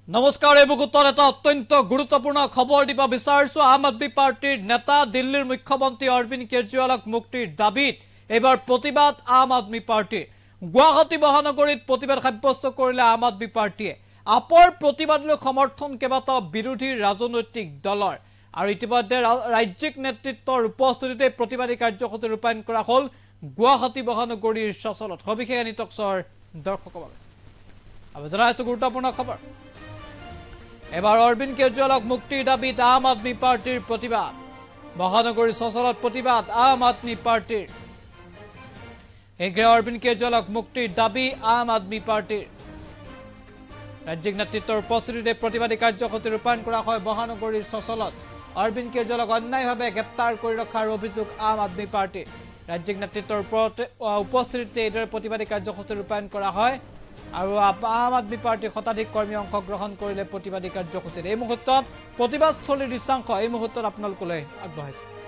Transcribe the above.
নমস্কাৰ এই মুহূৰ্তত এটা অত্যন্ত গুৰুত্বপূৰ্ণ খবৰ দিব বিচাৰিছো আম আদমি পাৰ্টিৰ নেতা দিল্লীৰ মুখ্যমন্ত্ৰী অৰবিন্দ কেজৰিৱালক মুক্তিৰ দাবীত এবাৰ প্ৰতিবাদ আম আদমি পাৰ্টিৰ গুৱাহাটী মহানগৰীত প্ৰতিবাদ সাব্যস্ত কৰিলে আম আদমি পাৰ্টিয়ে আপৰ প্ৰতিবাদলৈ সমৰ্থন কেইবাটাও বিৰোধী ৰাজনৈতিক দলৰ আৰু ইতিমধ্যে ৰাজ্যিক নেতৃত্বৰ উপস্থিতিতে প্ৰতিবাদী কাৰ্যসূচী ৰূপায়ণ কৰা হ'ল গুৱাহাটী মহানগৰীৰ চচলত সবিশেষ নিটকছৰ দৰ্শকসকল আৰু জনাইছো গুৰুত্বপূৰ্ণ খবৰ এবাৰ অৰবিন্দ কেজৰিৱালক মুক্তিৰ দাবীত আম আদমি পাৰ্টিৰ প্ৰতিবাদ মহানগৰীৰ চচলত প্ৰতিবাদ আম আদমি পাৰ্টিৰ অৰবিন্দ কেজৰিৱালক মুক্তিৰ দাবী আম আদমি পাৰ্টিৰ ৰাজ্যিক নেতৃত্বৰ উপস্থিতিতে প্ৰতিবাদী কাৰ্যসূচী ৰূপায়ণ কৰা হয় মহানগৰীৰ চচলত অৰবিন্দ কেজৰিৱালক অন্যায়ভাৱে গ্ৰেপ্তাৰ কৰি ৰখাৰ অভিযোগ আম আদমি পাৰ্টিৰ ৰাজ্যিক নেতৃত্বৰ উপস্থিতিতে এইদৰে প্ৰতিবাদী কাৰ্যসূচী ৰূপায়ণ কৰা হয় আৰু আম আদমি পাৰ্টিৰ শতাধিক কৰ্মী অংশগ্ৰহণ কৰিলে প্ৰতিবাদী কাৰ্যসূচীত এই মুহূৰ্তত প্ৰতিবাদস্থলীৰ দৃশ্যাংশ এই মুহূৰ্তত আপোনালোকলৈ আগবঢ়াইছো।